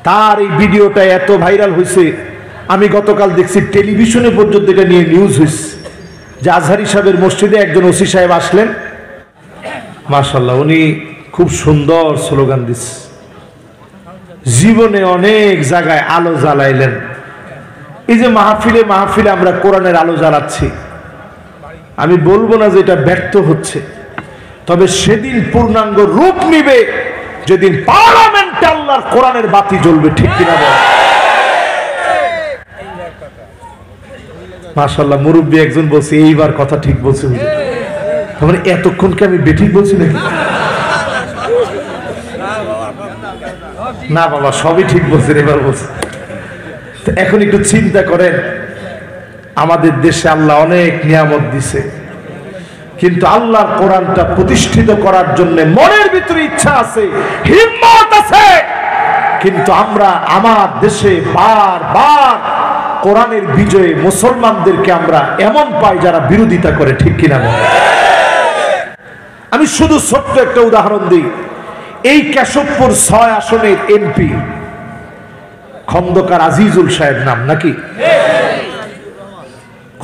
তার এই ভিডিওটা এত ভাইরাল হয়েছে, আমি গতকাল দেখছি টেলিভিশনে পর্যন্ত এটা নিয়ে নিউজ হয়েছে যে আজহারি সাহেবের মসজিদে একজন ওসি সাহেব আসলেন, মাশাআল্লাহ উনি খুব সুন্দর স্লোগান দিচ্ছে, জীবনে অনেক জায়গায় আলো জ্বালাইলেন। এই যে মাহফিলে মাহফিলে আমরা কোরআনের আলো জ্বালাচ্ছি, আমি বলবো না যে এটা ব্যর্থ হচ্ছে, তবে সেদিন পূর্ণাঙ্গ রূপ নিবে যেদিন পার্লামেন্টে আল্লাহর কোরআনের বাতি জ্বলবে, ঠিক কিনা বল? মাশাআল্লাহ মুরব্বী একজন বলছে এইবার কথা ঠিক বলছে, মানে এতক্ষণ কি আমি বেঠিক বলছি নাকি? না বাবা সবই ঠিক বলছেন, এবার বলছে। তো এখন একটু চিন্তা করেন, আমাদের দেশে আল্লাহ অনেক নিয়ামত দিছে, কিন্তু আল্লাহর কোরআনটা প্রতিষ্ঠিত করার জন্য মনের ভিতরে ইচ্ছা আছে, হিম্মত আছে, কিন্তু আমরা আমার দেশে বারবার কোরআনের বিজয়ে মুসলমানদেরকে আমরা এমন পাই যারা বিরোধিতা করে, ঠিক কিনা বলেন? আমি শুধু ছোট্ট একটা উদাহরণ দিই। এই কেশবপুর 6 আসনের এমপি খন্দকার আজিজুল সাহেব নাম নাকি?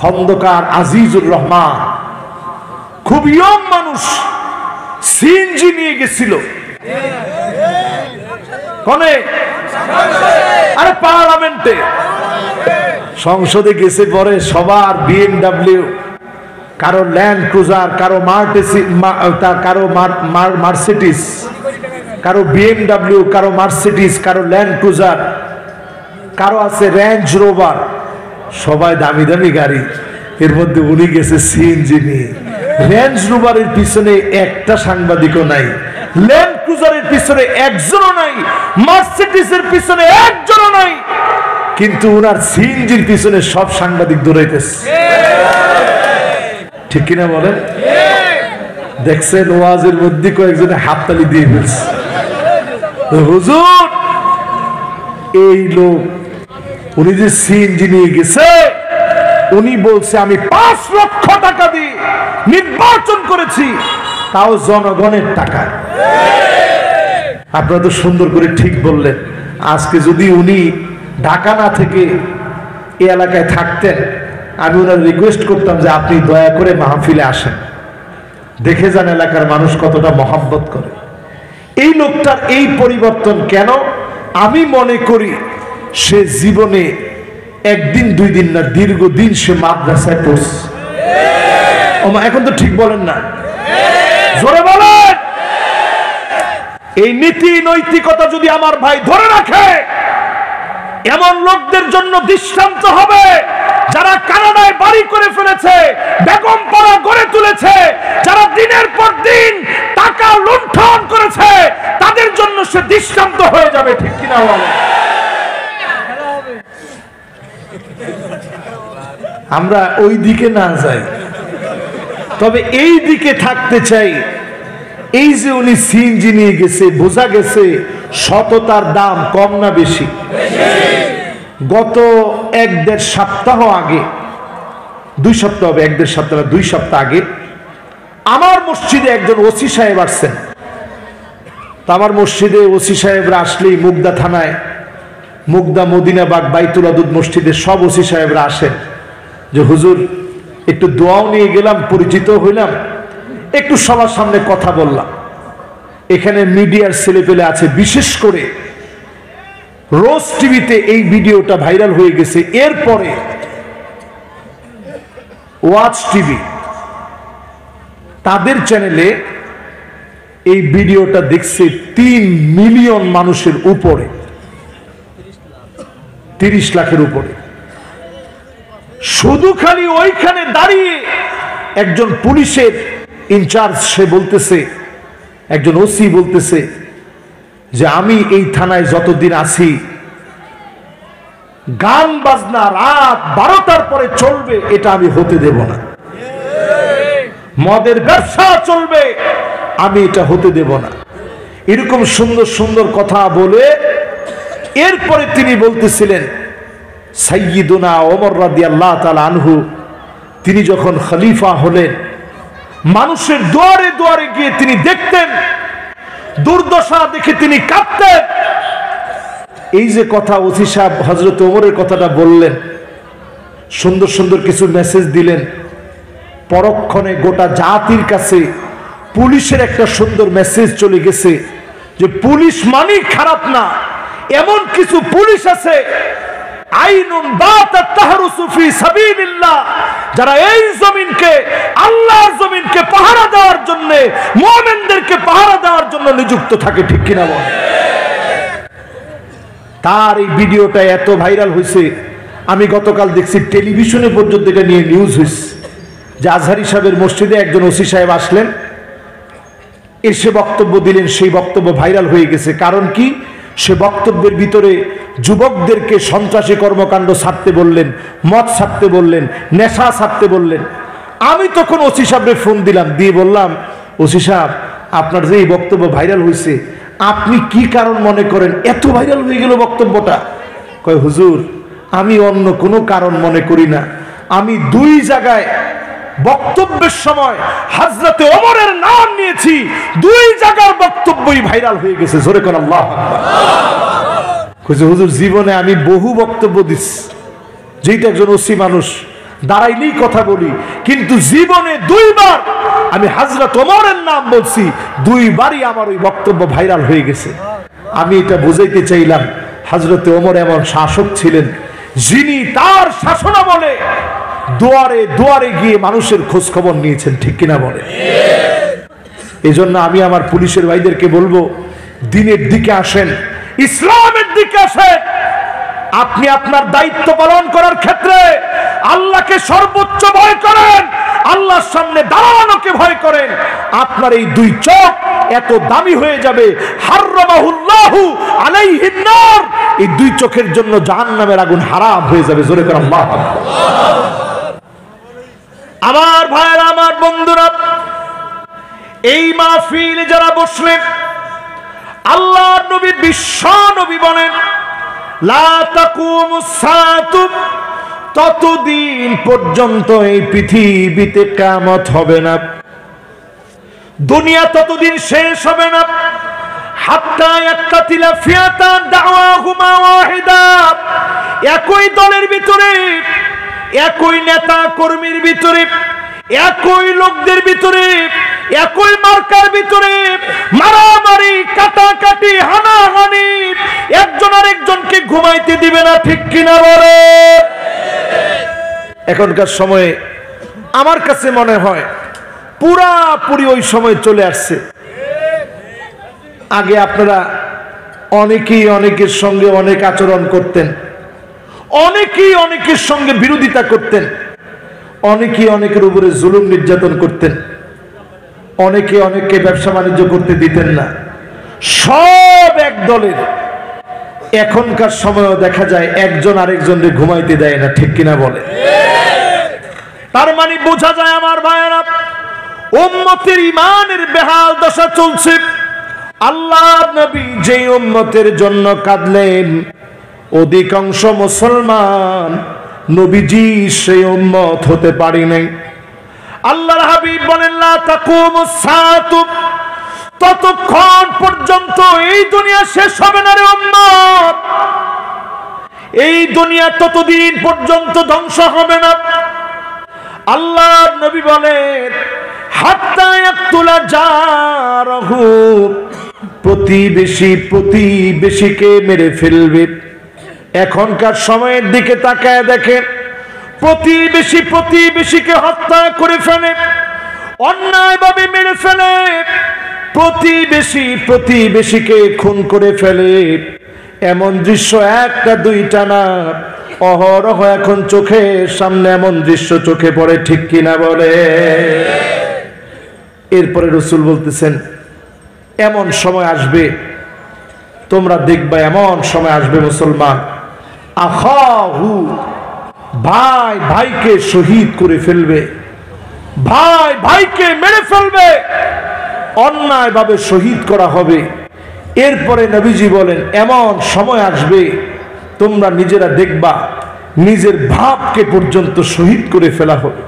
খন্দকার আজিজুর রহমান, খুব ইয়ং মানুষ, সিএনজি নিয়ে গেছিল কোনে? আরে পার্লামেন্টে, সংসদে গেছে পরে সবার বিএমডব্লিউ, কারো ল্যান্ড ক্রুজার, কারো মার্সিডিজ, কারো বিএমডব্লিউ, কারো মার্সিডিজ, কারো ল্যান্ড ক্রুজার, কারো আছে রেঞ্জ রোভার, সবাই দামি দামি গাড়ি। এর মধ্যে উনি গেছে সিএনজি নিয়ে। রেঞ্জ রোভারের পিছনে একটা সাংবাদিকও নাই, ল্যান্ড ক্রুজারের পিছনে একজনও নাই, মার্সিডিজের পিছনে একজনও নাই, কিন্তু উনার সিএনজির পিছনে সব সাংবাদিক দৌড়াইতেছে, ঠিক কিনা বলেন? দেখছেন ওয়াজের মধ্যে কয়েকজনে হাততালি দিয়ে ফেলছে। হুজুর এই লোক, উনি যে সিএনজি নিয়ে গেছে, উনি বলছে আমি 5 লক্ষ টাকা দিয়ে নির্বাচন করেছি, তাও জনগণের টাকা। আপনারা তো সুন্দর করে ঠিক বললেন। আজকে যদি উনি ঢাকা না থেকে এই এলাকায় থাকতেন, আমি ওনার রিকোয়েস্ট করতাম যে আপনি দয়া করে মাহফিলে আসেন, দেখে যান এলাকার মানুষ কতটা মহব্বত করে। এই লোকটার এই পরিবর্তন কেন? আমি মনে করি সে জীবনে একদিন 2 দিন না, দীর্ঘদিন সে মাদ্রাসায় পড়ছে। এখন তো ঠিক বলেন না, জোরে বলেন। এই নীতি নৈতিকতা যদি আমার ভাই ধরে রাখে, এমন লোকদের জন্য দৃষ্টান্ত হবে যারা কানাডায় বাড়ি করে ফেলেছে, বেগম পাড়া গড়ে তুলেছে, যারা দিনের পর দিন টাকা লুণ্ঠন করেছে, তাদের জন্য সে দৃষ্টান্ত হয়ে যাবে, ঠিক কিনা বলে? আমরা ওই দিকে না যাই, তবে এই দিকে থাকতে চাই। এই যে উনি সিএনজি নিয়ে গেছে, বোঝা গেছে সততার দাম কম না বেশি? গত 1-1.5 সপ্তাহ আগে, 2 সপ্তাহ হবে, 1-1.5 সপ্তাহ, 2 সপ্তাহ আগে আমার মসজিদে একজন ওসি সাহেব আসছেন। তা আমার মসজিদে ওসি সাহেবরা আসলেই, মুগদা থানায়, মুগদা, মদিনাবাগ, বাইতুল আদুদ মসজিদে সব ওসি সাহেবরা আসেন যে হুজুর একটু দোয়াও নিয়ে গেলাম, পরিচিত হইলাম, একটু সবার সামনে কথা বললাম। এখানে মিডিয়ার ছেলেপেলে আছে, বিশেষ করে রোজ টিভিতে এই ভিডিওটা ভাইরাল হয়ে গেছে। এরপরে ওয়াচ টিভি তাদের চ্যানেলে এই ভিডিওটা দেখছে 3 মিলিয়ন মানুষের উপরে, 30 লাখের উপরে। শুধু খালি ওইখানে দাঁড়িয়ে একজন পুলিশের ইনচার্জ সে বলতেছে, একজন ওসি বলতেছে যে আমি এই থানায় যতদিন আছি, গান বাজনা রাত 12টার পরে চলবে এটা আমি হতে দেব না, মদের ব্যবসা চলবে আমি এটা হতে দেব না। এরকম সুন্দর সুন্দর কথা বলে এরপরে তিনি বলতেছিলেন সাইয়্যিদুনা ওমর রাদিয়াল্লাহু তাআলা আনহু, তিনি যখন খলিফা হলেন, মানুষের দুয়ারে দুয়ারে গিয়ে তিনি দেখতেন, দুর্দশা দেখে তিনি কাঁদতেন। এই যে কথা ওসি সাহেব হযরত ওমরের কথাটা বললেন, সুন্দর সুন্দর কিছু মেসেজ দিলেন, পরক্ষণে গোটা জাতির কাছে পুলিশের একটা সুন্দর মেসেজ চলে গেছে যে পুলিশ মানে খারাপ না, এমন কিছু পুলিশ আছে আইনুন বাতাত তাহরুসু ফি সাবিলিল্লাহ, যারা এই জমিনকে, আল্লাহর জমিনকে পাহারা দেওয়ার জন্য, মুমিনদেরকে পাহারা দেওয়ার জন্য নিযুক্ত থাকে। ঠিক কিনা বল? তার এই ভিডিওটা এত ভাইরাল হয়েছে, আমি গতকাল দেখছি টেলিভিশনে পর্যন্ত এটা নিয়ে নিউজ হয়েছে যে আজহারি সাহেবের মসজিদে একজন ওসি সাহেব আসলেন, এসে বক্তব্য দিলেন, সেই বক্তব্য ভাইরাল হয়ে গেছে। কারণ কি? সে বক্তব্যের ভিতরে যুবকদেরকে সন্ত্রাসী কর্মকাণ্ড ছাড়তে বললেন, মদ ছাড়তে বললেন, নেশা ছাড়তে বললেন। আমি তখন ওসি সাহেবের ফোন দিলাম, দিয়ে বললাম, ওসি সাহেব আপনার যে এই বক্তব্য ভাইরাল হয়েছে, আপনি কি কারণ মনে করেন এত ভাইরাল হয়ে গেল বক্তব্যটা? কয় হুজুর, আমি অন্য কোনো কারণ মনে করি না, আমি দুই জায়গায় বক্তব্যের সময় হযরতে ওমরের নাম নিয়েছি, দুই জায়গার বক্তব্যই ভাইরাল হয়ে গেছে। জোরে কোন আল্লাহু আকবার। কইছে হুজুর, জীবনে আমি বহু বক্তব্য দিছি, যেটা একজন ওসি মানুষ দাঁড়াইলেই কথা বলি, কিন্তু জীবনে দুইবার আমি হযরত ওমরের নাম বলছি, দুইবারই আমার ওই বক্তব্য ভাইরাল হয়ে গেছে। আমি এটা বুঝাইতে চাইলাম, হযরতে ওমর এমন শাসক ছিলেন যিনি তার শাসনামলে দুয়ারে দুয়ারে গিয়ে মানুষের খোঁজ খবর নিয়েছেন। ঠিক কিনা বলে? এই জন্য আমি আমার পুলিশের ভাইদেরকে বলবো, দিনের দিকে আসেন, ইসলামের দিকে আসেন। আপনি আপনার দায়িত্ব পালন করার ক্ষেত্রে আল্লাহকে সর্বোচ্চ ভয় করেন, আল্লাহর সামনে দাঁড়ানোকে ভয় করেন। আপনার এই দুই চোখ এত দামি হয়ে যাবে, হারামাহুল্লাহু আলাইহিন নার, এই দুই চোখের জন্য জাহান্নামের আগুন হারাম হয়ে যাবে। জোরে করে আল্লাহু আকবার। আমার ভাইরা, আমার বন্ধুরা, এই মাহফিলে যারা বসলেন, আল্লাহর নবী, বিশ্ব নবী বলেন, লা তাকুমুস সাআতু, ততদিন পর্যন্ত এই পৃথিবীতে কিয়ামত হবে না, দুনিয়া ততদিন শেষ হবে না, হাত্তা ইয়াক্তাতিলা ফিয়াতান দাওয়াহুমা ওয়াহিদা, একই দলের ভিতরে, একই নেতা কর্মীর ভিতরে, একই লোকদের ভিতরে, একই মার্কার ভিতরে মারামারি, কাটাকাটি, হানাহানি, একজন আরেকজনকে ঘুমাইতে দিবে না। ঠিক কিনা বলে? এখনকার সময়ে আমার কাছে মনে হয় পুরাপুরি ওই সময় চলে আসছে। আগে আপনারা অনেকেই অনেকের সঙ্গে অনেক আচরণ করতেন, অনেকেই অনেকের সঙ্গে বিরোধিতা করতেন, অনেকেই অনেকের উপরে জুলুম নির্যাতন করতেন, অনেকে অনেককে ব্যবসা বাণিজ্য করতে দিতেন না, সব এক দলের। এখনকার সময়ও দেখা যায় একজন আরেকজনকে ঘুমাইতে দেয় না। ঠিক কিনা বলে? তার মানে বোঝা যায় আমার ভাইয়েরা, উম্মতের ঈমানের বেহাল দশা চলছে। আল্লাহর নবী যে উম্মতের জন্য কাঁদলেন, অধিকাংশ মুসলমান নবীজি সেই উম্মত হতে পারি নাই। আল্লাহর হাবিব বলেন, লা তাকুমুস সাআতু, ততক্ষণ পর্যন্ত এই দুনিয়া শেষ হবে না রে উম্মত, এই দুনিয়া ততদিন পর্যন্ত ধ্বংস হবে না। আল্লাহর নবী বলেন, হাত্তা ইয়াকতুলা জারহু, প্রতিবেশী প্রতিবেশীকে মেরে ফেলবে। এখনকার সময়ের দিকে তাকায় দেখেন, প্রতিবেশী প্রতিবেশীকে হত্যা করে ফেলে, অন্যায়ভাবে মেরে ফেলে, প্রতিবেশী প্রতিবেশীকে খুন করে ফেলে। এমন দৃশ্য একটা দুইটা না, অহরহ এখন চোখের সামনে এমন দৃশ্য চোখে পড়ে। ঠিক কিনা বলে? এরপরে রাসূল বলতেছেন, এমন সময় আসবে, তোমরা দেখবা এমন সময় আসবে মুসলমান, আখাহু, ভাই ভাইকে শহীদ করে ফেলবে, ভাই ভাইকে মেরে ফেলবে, অন্যায়ভাবে শহীদ করা হবে। এরপরে নবীজি বলেন, এমন সময় আসবে তোমরা নিজেরা দেখবা নিজের বাপকে পর্যন্ত শহীদ করে ফেলা হবে,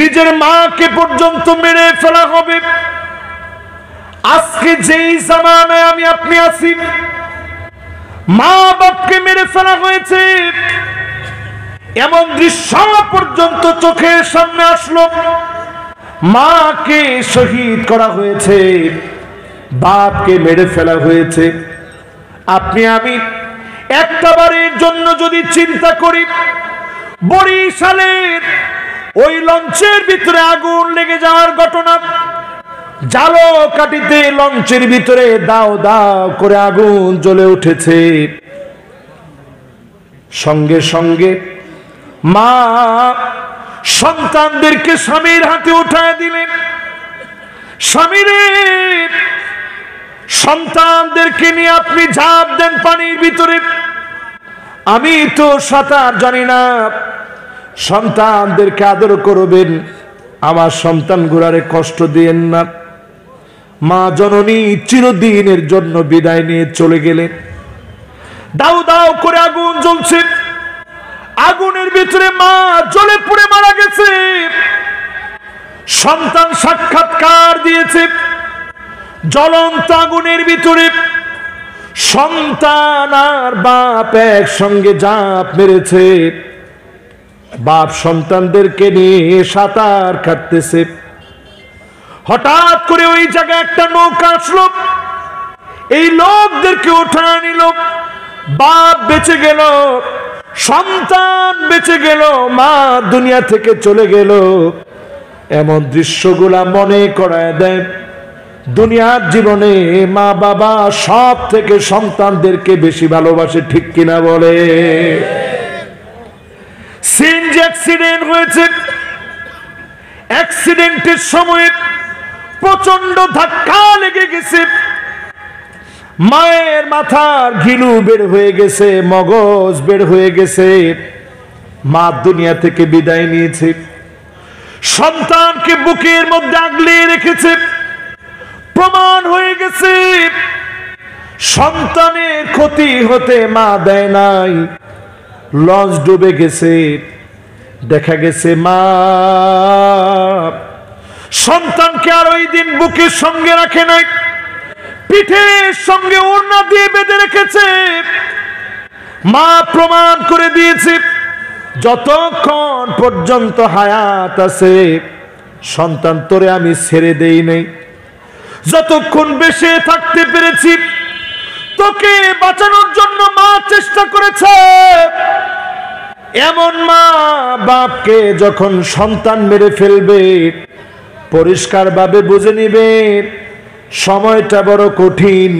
নিজের মাকে পর্যন্ত মেরে ফেলা হবে। আজকে যেই জামানায় আমি আপনি আছি, মা বাপকে মেরে ফেলা হয়েছে, এমন দৃশ্য পর্যন্ত চোখের সামনে আসলো। মাকে শহীদ করা হয়েছে, বাপকে মেরে ফেলা হয়েছে। আপনি আমি একটা বারের জন্য যদি চিন্তা করি, বরিশালের ওই লঞ্চের ভিতরে আগুন লেগে যাওয়ার ঘটনা, ঝালকাঠিতে লঞ্চের ভিতরে দাও দাও করে আগুন জ্বলে উঠেছে, সঙ্গে সঙ্গে মা সন্তানদেরকে স্বামীর হাতে উঠায় দিলেন। স্বামীরে, সন্তানদেরকে নিয়ে আপনি ঝাঁপ দেন পানির ভিতরে, আমি তো সাঁতার জানি না, সন্তানদেরকে আদর করবেন, আমার সন্তানগুলারে কষ্ট দিয়েন না। মা জননী চিরদিনের জন্য বিদায় নিয়ে চলে গেলেন। দাউ দাউ করে আগুন জ্বলছে, আগুনের ভিতরে মা জ্বলে পুড়ে মারা গেছে। সন্তান সাক্ষাৎকার দিয়েছে, জ্বলন্ত আগুনের ভিতরে সন্তান আর বাপ একসঙ্গে ঝাঁপ মেরেছে। বাপ সন্তানদেরকে নিয়ে সাঁতার কাটতেছে। হঠাৎ করে ওই জায়গায় একটা নৌকা আসলো, এই লোকদেরকে উঠায় নিল। বাপ বেঁচে গেল, সন্তান বেঁচে গেল, মা দুনিয়া থেকে চলে গেল। এমন দৃশ্যগুলা মনে করায় দেয় দুনিয়ার জীবনে মা বাবা সব থেকে সন্তানদেরকে বেশি ভালোবাসে, ঠিক কিনা বলে? সিএনজি অ্যাক্সিডেন্ট হয়েছে, অ্যাক্সিডেন্টের সময় প্রচন্ড ধাক্কা লেগে গেছে, মায়ের মাথার ঘিলু বের হয়ে গেছে, মগজ বের হয়ে গেছে, মা দুনিয়া থেকে বিদায় নিয়েছে। সন্তানকে বুকের মধ্যে আগলে রেখেছে, প্রমাণ হয়ে গেছে সন্তানের ক্ষতি হতে মা দেয় নাই। লঞ্চ ডুবে গেছে, দেখা গেছে মা সন্তানকে আর ওই দিন বুকের সঙ্গে রাখে নাই, পিঠের সঙ্গে ওড়না দিয়ে বেঁধে রেখেছে। মা প্রমাণ করে দিয়েছে যতক্ষণ পর্যন্ত হায়াত আছে সন্তান তোরে আমি ছেড়ে দেই নাই, যতক্ষণ বেঁচে থাকতে পেরেছি তোকে বাঁচানোর জন্য মা চেষ্টা করেছে। এমন মা বাপকে যখন সন্তান মেরে ফেলবে পরিষ্কার ভাবে বুঝে নিবে সময়টা বড় কঠিন।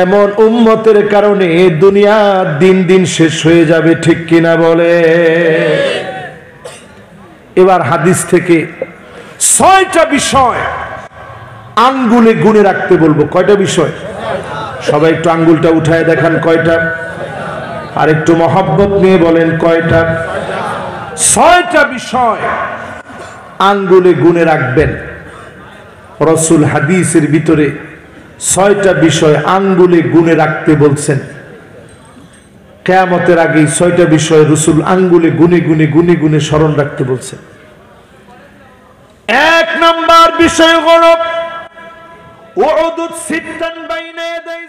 এমন উম্মতের কারণে দুনিয়া দিন দিন শেষ হয়ে যাবে, ঠিক কিনা বলে? এবার হাদিস থেকে 6টা বিষয় আঙ্গুলে গুনে রাখতে বলবো। কয়টা বিষয়? সবাই একটু আঙ্গুলটা উঠায় দেখান কয়টা, আর একটু মহব্বত নিয়ে বলেন কয়টা। 6টা বিষয় আঙ্গুলে গুনে রাখবেন। রাসূল হাদিসের ভিতরে 6টা বিষয় আঙ্গুলে গুনে রাখতে বলছেন। কিয়ামতের আগে 6টা বিষয় রাসূল আঙ্গুলে গুনে গুনে গুনে গুনে স্মরণ রাখতে বলছেন। 1 নাম্বার বিষয় হলো উউদুত সিত্তান বাইনা ইয়াদাই